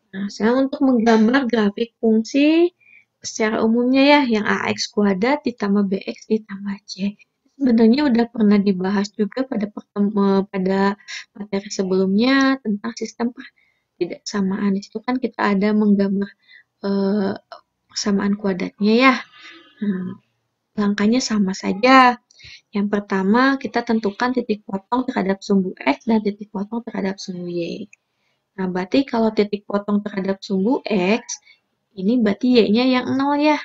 A: Nah, sekarang untuk menggambar grafik fungsi secara umumnya ya, yang AX kuadrat ditambah BX ditambah C. Sebenarnya udah pernah dibahas juga pada materi sebelumnya tentang sistem pertidaksamaan. Di situ kan kita ada menggambar persamaan kuadratnya ya. Nah, langkahnya sama saja. Yang pertama, kita tentukan titik potong terhadap sumbu X dan titik potong terhadap sumbu Y. Nah, berarti kalau titik potong terhadap sumbu X, ini berarti Y-nya yang 0 ya.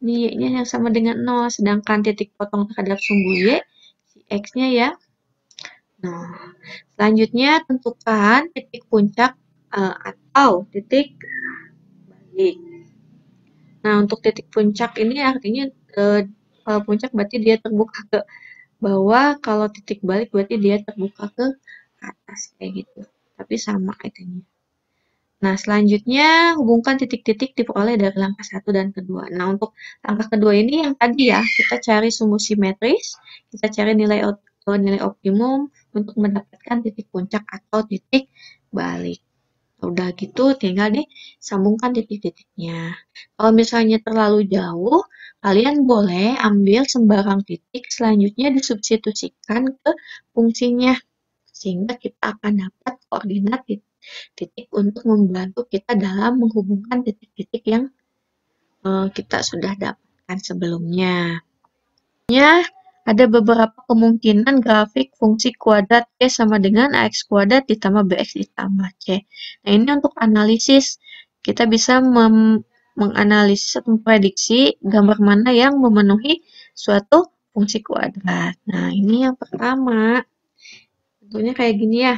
A: Ini Y-nya yang sama dengan 0, sedangkan titik potong terhadap sumbu Y, si X-nya ya. Nah, selanjutnya tentukan titik puncak atau titik balik. Nah, untuk titik puncak ini artinya kalau puncak berarti dia terbuka ke bawah, kalau titik balik berarti dia terbuka ke atas kayak gitu. Tapi sama artinya. Nah, selanjutnya hubungkan titik-titik diperoleh dari langkah 1 dan kedua. Nah, untuk langkah kedua ini yang tadi ya, kita cari sumbu simetris, kita cari nilai optimum untuk mendapatkan titik puncak atau titik balik. Udah gitu, tinggal disambungkan titik-titiknya. Kalau misalnya terlalu jauh, kalian boleh ambil sembarang titik, selanjutnya disubstitusikan ke fungsinya. Sehingga kita akan dapat koordinat titik untuk membantu kita dalam menghubungkan titik-titik yang kita sudah dapatkan sebelumnya. Ada beberapa kemungkinan grafik fungsi kuadrat Y sama dengan AX kuadrat ditambah BX ditambah C. Nah, ini untuk analisis. Kita bisa menganalisis atau memprediksi gambar mana yang memenuhi suatu fungsi kuadrat. Nah, ini yang pertama. Bentuknya kayak gini ya.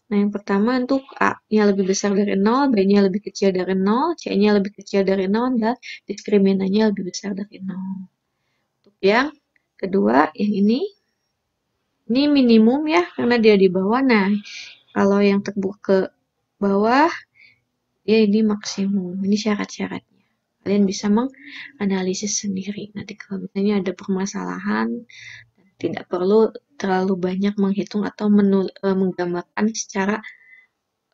A: Nah, yang pertama untuk A-nya lebih besar dari 0, B-nya lebih kecil dari 0, C-nya lebih kecil dari 0, dan diskriminannya lebih besar dari 0. Untuk yang kedua, yang ini minimum ya, karena dia di bawah. Nah, kalau yang terbuka ke bawah, dia ini maksimum. Ini syarat-syaratnya. Kalian bisa menganalisis sendiri. Nanti kalau misalnya ada permasalahan, tidak perlu terlalu banyak menghitung atau menggambarkan secara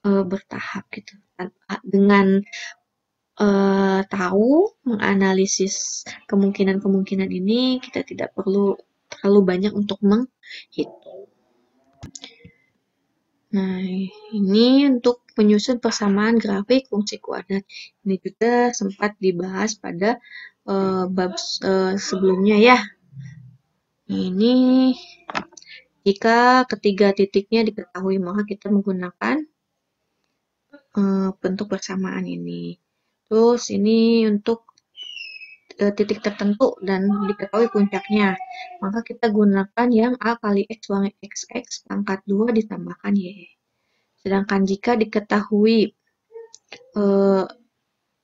A: bertahap gitu. Dengan tahu menganalisis kemungkinan-kemungkinan ini, kita tidak perlu terlalu banyak untuk menghitung. Nah, ini untuk menyusun persamaan grafik fungsi kuadrat. Ini juga sempat dibahas pada bab sebelumnya ya. Ini jika ketiga titiknya diketahui, maka kita menggunakan bentuk persamaan ini. Terus ini untuk titik tertentu dan diketahui puncaknya, maka kita gunakan yang A kali X kurangi XX pangkat 2 ditambahkan Y. Sedangkan jika diketahui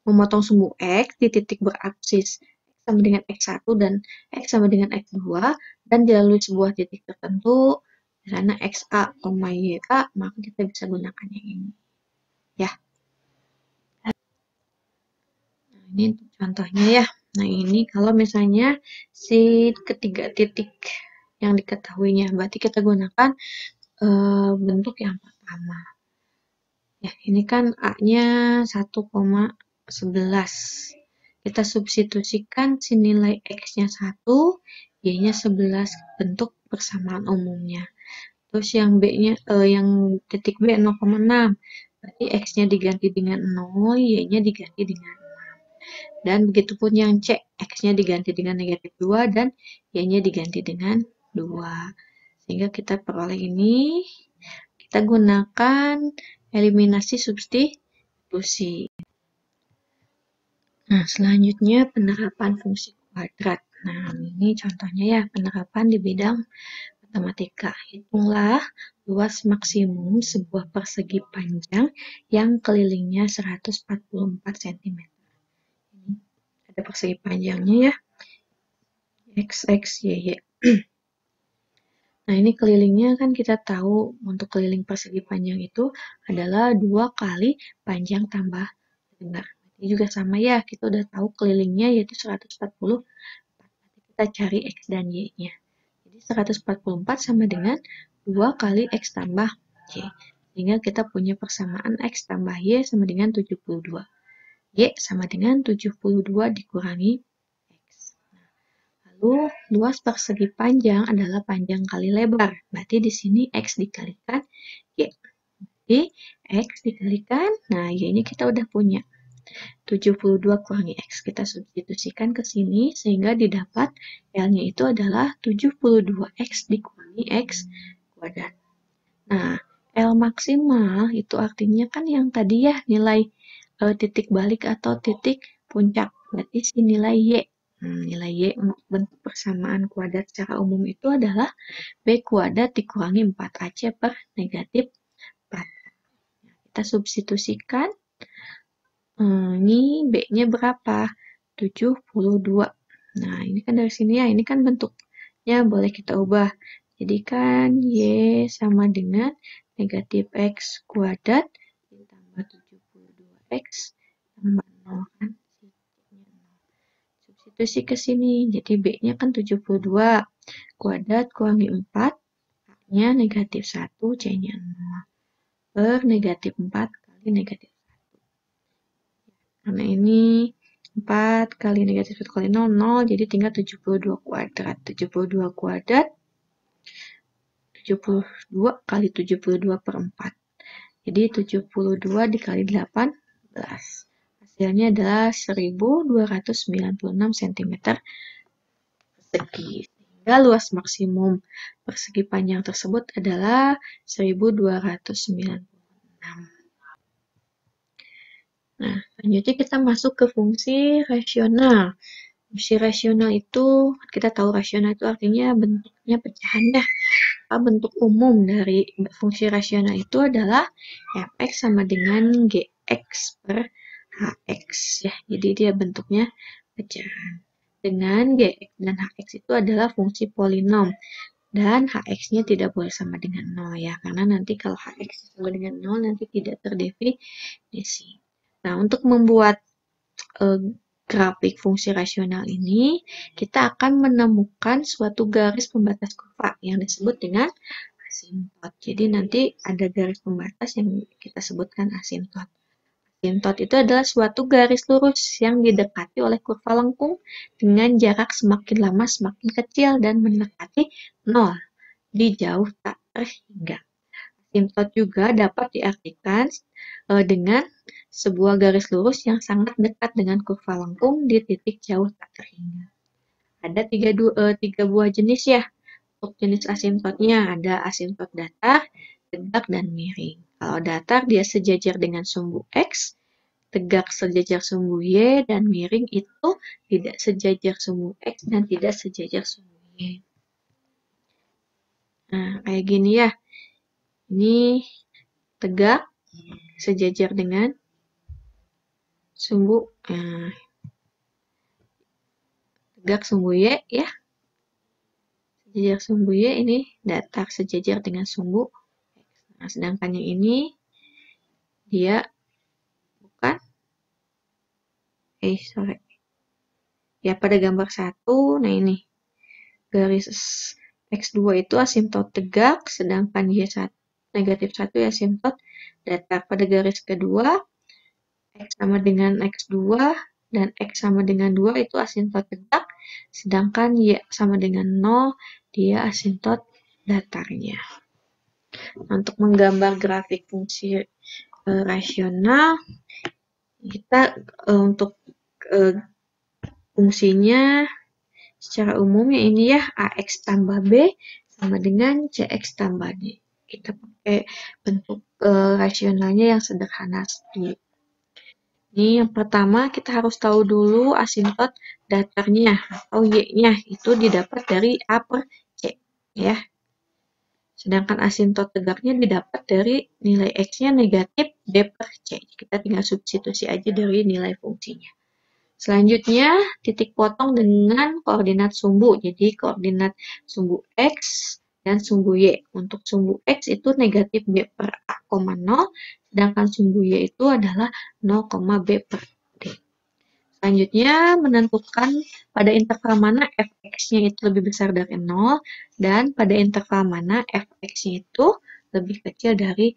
A: memotong sumbu X di titik beraksis X sama dengan X1 dan X sama dengan X2 dan dilalui sebuah titik tertentu, di sana XA, YK, maka kita bisa gunakan yang ini. Ya. Nah, ini untuk contohnya ya. Nah, ini kalau misalnya si ketiga titik yang diketahuinya, berarti kita gunakan bentuk yang pertama. Ya, ini kan A-nya 1,11. Kita substitusikan si nilai X-nya 1, Y-nya 11, bentuk persamaan umumnya. Terus yang B-nya, yang titik B 0,6. Berarti X-nya diganti dengan 0, Y-nya diganti dengan 6. Dan begitupun yang C, X-nya diganti dengan negatif 2 dan Y-nya diganti dengan 2. Sehingga kita peroleh ini, kita gunakan eliminasi substitusi. Nah, selanjutnya penerapan fungsi kuadrat. Nah, ini contohnya ya, penerapan di bidang matematika. Hitunglah luas maksimum sebuah persegi panjang yang kelilingnya 144 cm. Ini ada persegi panjangnya ya, X, X, Y, Y. Nah, ini kelilingnya kan kita tahu untuk keliling persegi panjang itu adalah 2 kali panjang tambah lebar. Ini juga sama ya, kita udah tahu kelilingnya yaitu 140. Kita cari X dan Y-nya. Jadi 144 sama dengan 2 kali X tambah Y. Sehingga kita punya persamaan X tambah Y sama dengan 72. Y sama dengan 72 dikurangi X. Lalu luas persegi panjang adalah panjang kali lebar. Berarti di sini X dikalikan Y. Jadi X dikalikan, nah Y-nya kita udah punya. 72 kurangi X. Kita substitusikan ke sini sehingga didapat L-nya itu adalah 72X dikurangi X kuadrat. Nah, L maksimal itu artinya kan yang tadi ya nilai titik balik atau titik puncak. Berarti si nilai Y. Nilai Y untuk bentuk persamaan kuadrat secara umum itu adalah B kuadrat dikurangi 4AC per negatif 4. Nah, kita substitusikan. Ini B-nya berapa? 72. Nah, ini kan dari sini ya, ini kan bentuknya boleh kita ubah. Jadi kan Y sama dengan negatif X kuadrat ditambah 72X tambah 0 kan. Substitusi ke sini, jadi B-nya kan 72. Kuadrat kurangi 4, A-nya negatif 1, C-nya 0. Per negatif 4 kali negatif. Karena ini 4 kali negatif 1 kali 0, 0, jadi tinggal 72 kuadrat. 72 kuadrat, 72 kali 72 per 4. Jadi 72 dikali 18. Hasilnya adalah 1296 cm persegi. Sehingga luas maksimum persegi panjang tersebut adalah 1296. Nah, selanjutnya kita masuk ke fungsi rasional. Fungsi rasional itu, kita tahu rasional itu artinya bentuknya pecahan ya. Bentuk umum dari fungsi rasional itu adalah fx sama dengan gx per hx ya. Jadi dia bentuknya pecahan. Dengan gx dan hx itu adalah fungsi polinom. Dan hx-nya tidak boleh sama dengan 0 ya. Karena nanti kalau hx sama dengan 0 nanti tidak terdefinisi. Nah, untuk membuat grafik fungsi rasional ini, kita akan menemukan suatu garis pembatas kurva yang disebut dengan asimtot. Jadi nanti ada garis pembatas yang kita sebutkan asimtot. Asimtot itu adalah suatu garis lurus yang didekati oleh kurva lengkung dengan jarak semakin lama semakin kecil dan mendekati 0 di jauh tak terhingga. Asimtot juga dapat diartikan dengan sebuah garis lurus yang sangat dekat dengan kurva lengkung di titik jauh tak terhingga. Ada tiga buah jenis ya. Untuk jenis asimtotnya ada asimtot datar, tegak, dan miring. Kalau datar dia sejajar dengan sumbu X, tegak sejajar sumbu Y, dan miring itu tidak sejajar sumbu X dan tidak sejajar sumbu Y. Nah, kayak gini ya. Ini tegak sejajar dengan sumbu tegak sumbu Y ya. Sejajar sumbu Y ini datar sejajar dengan sumbu X. Nah, sedangkan yang ini dia bukan sorry. Ya pada gambar 1, nah ini garis X2 itu asimtot tegak, sedangkan Y1 negatif 1 ya asimtot datar. Pada garis kedua, X sama dengan X2 dan X sama dengan 2 itu asimtot tegak, sedangkan Y sama dengan 0 dia asimtot datarnya. Untuk menggambar grafik fungsi rasional, kita untuk fungsinya secara umumnya ini ya AX tambah B sama dengan CX tambah D. Kita pakai bentuk rasionalnya yang sederhana sedikit. Ini yang pertama kita harus tahu dulu asimtot datarnya atau Y-nya itu didapat dari A per C ya. Sedangkan asimtot tegaknya didapat dari nilai X-nya negatif D per C. Kita tinggal substitusi aja dari nilai fungsinya. Selanjutnya, titik potong dengan koordinat sumbu. Jadi, koordinat sumbu X dan sumbu Y. Untuk sumbu X itu negatif B per A, 0, sedangkan sumbu Y itu adalah 0, B per D. Selanjutnya, menentukan pada interval mana fx-nya itu lebih besar dari 0, dan pada interval mana fx-nya itu lebih kecil dari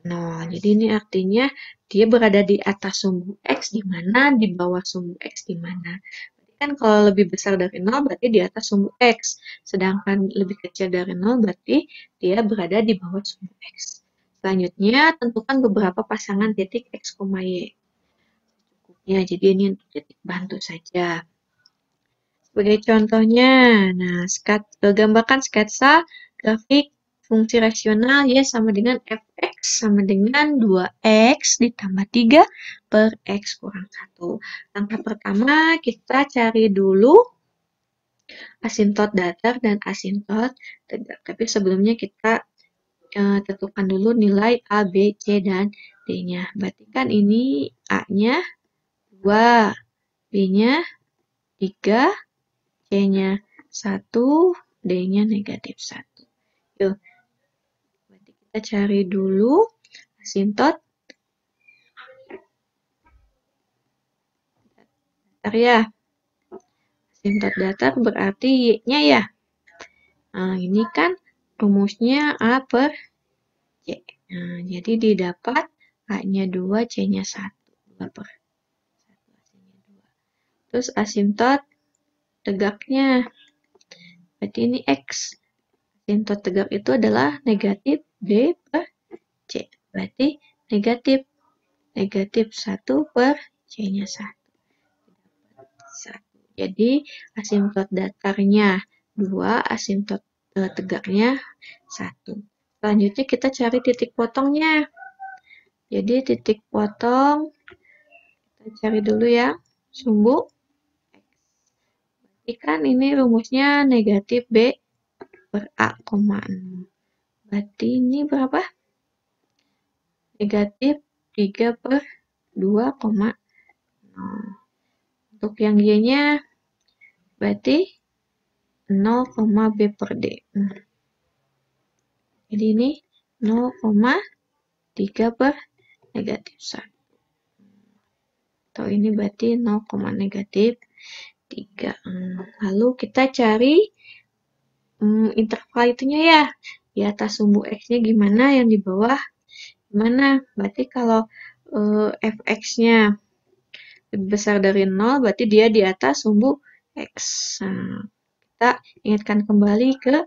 A: 0. Jadi ini artinya dia berada di atas sumbu X di mana, di bawah sumbu X di mana. Berarti kan kalau lebih besar dari 0 berarti di atas sumbu X. Sedangkan lebih kecil dari 0 berarti dia berada di bawah sumbu X. Selanjutnya, tentukan beberapa pasangan titik X, Y. Ya, jadi ini untuk titik bantu saja. Sebagai contohnya, nah, gambarkan sketsa grafik fungsi rasional Y sama dengan fx sama dengan 2x ditambah 3 per x kurang 1. Langkah pertama kita cari dulu asimtot datar dan asimtot tegak. Tapi sebelumnya kita tentukan dulu nilai A, B, C, dan D-nya. Berarti kan ini A-nya 2, B-nya 3, C-nya 1, D-nya negatif 1. Yuk, berarti kita cari dulu asimtot datar ya. Asimtot datar berarti Y-nya ya. Nah, ini kan rumusnya A per C. Nah, jadi didapat A-nya 2, C-nya 1. 2 per 1, A-nya 2. Terus asimtot tegaknya. Berarti ini X. Asimtot tegak itu adalah negatif B per C. Berarti negatif 1 per C-nya 1. Jadi asimtot datarnya 2, asimtot tegaknya 1. Selanjutnya kita cari titik potongnya. Jadi titik potong kita cari dulu ya sumbu X. Kan ini rumusnya negatif B per A, 0. Berarti ini berapa? Negatif 3 per 2, 0. Untuk yang Y-nya berarti 0, B per D. Jadi ini 0,3 per negatif 1. Atau ini berarti 0, negatif 3. Lalu kita cari interval itunya ya. Di atas sumbu X-nya gimana, yang di bawah gimana. Berarti kalau fx-nya lebih besar dari 0, berarti dia di atas sumbu X. Nah, kita ingatkan kembali ke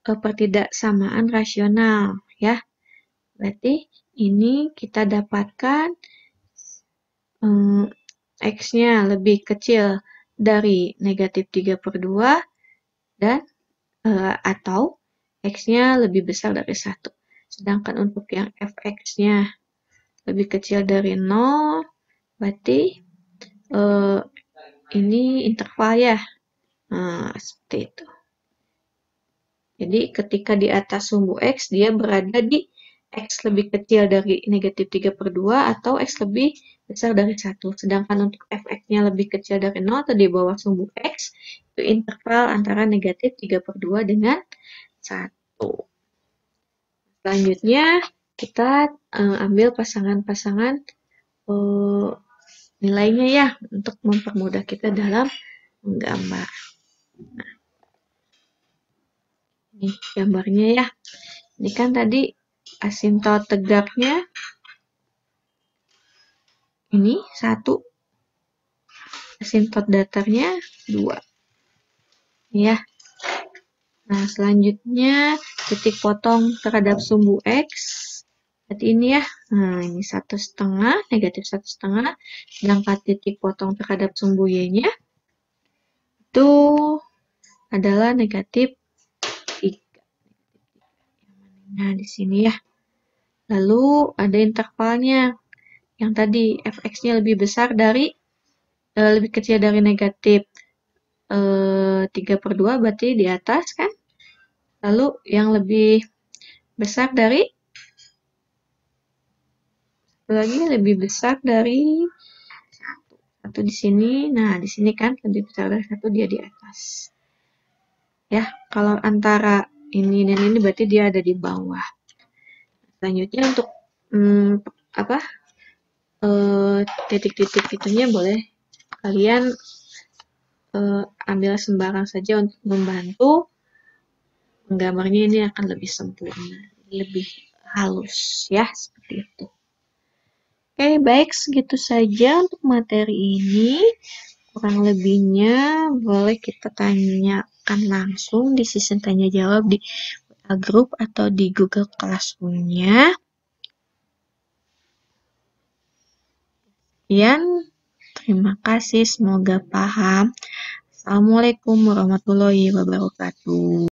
A: pertidaksamaan rasional ya. Berarti ini kita dapatkan X-nya lebih kecil dari negatif 3 per 2 dan atau X-nya lebih besar dari 1. Sedangkan untuk yang fx-nya lebih kecil dari 0, berarti ini interval ya. Nah, seperti itu. Jadi ketika di atas sumbu X, dia berada di X lebih kecil dari negatif 3 per 2 atau X lebih besar dari 1. Sedangkan untuk fx-nya lebih kecil dari 0 atau di bawah sumbu X, itu interval antara negatif 3 per 2 dengan 1. Selanjutnya, kita ambil pasangan-pasangan nilainya ya, untuk mempermudah kita dalam menggambar. Nah, ini gambarnya ya. Ini kan tadi asintot tegaknya ini 1, asintot datarnya 2. Ya. Nah, selanjutnya titik potong terhadap sumbu X. Berarti ini ya. Nah, ini 1,5, negatif 1,5. Sedangkan titik potong terhadap sumbu Y-nya itu adalah negatif 3. Nah, di sini ya. Lalu ada intervalnya. Yang tadi fx-nya lebih besar dari lebih kecil dari negatif 3 per 2 berarti di atas kan. Lalu yang lebih besar dari lagi lebih besar dari 1 di sini. Nah, di sini kan lebih besar dari 1, dia di atas. Ya, kalau antara ini dan ini berarti dia ada di bawah. Selanjutnya untuk titik-titik itunya boleh kalian ambil sembarang saja untuk membantu menggambarnya. Ini akan lebih sempurna, lebih halus ya, seperti itu. Oke, baik, segitu saja untuk materi ini. Kurang lebihnya boleh kita tanyakan langsung di sesi tanya jawab di WA Group atau di Google Classroom-nya. Sekian, terima kasih, semoga paham. Assalamualaikum warahmatullahi wabarakatuh.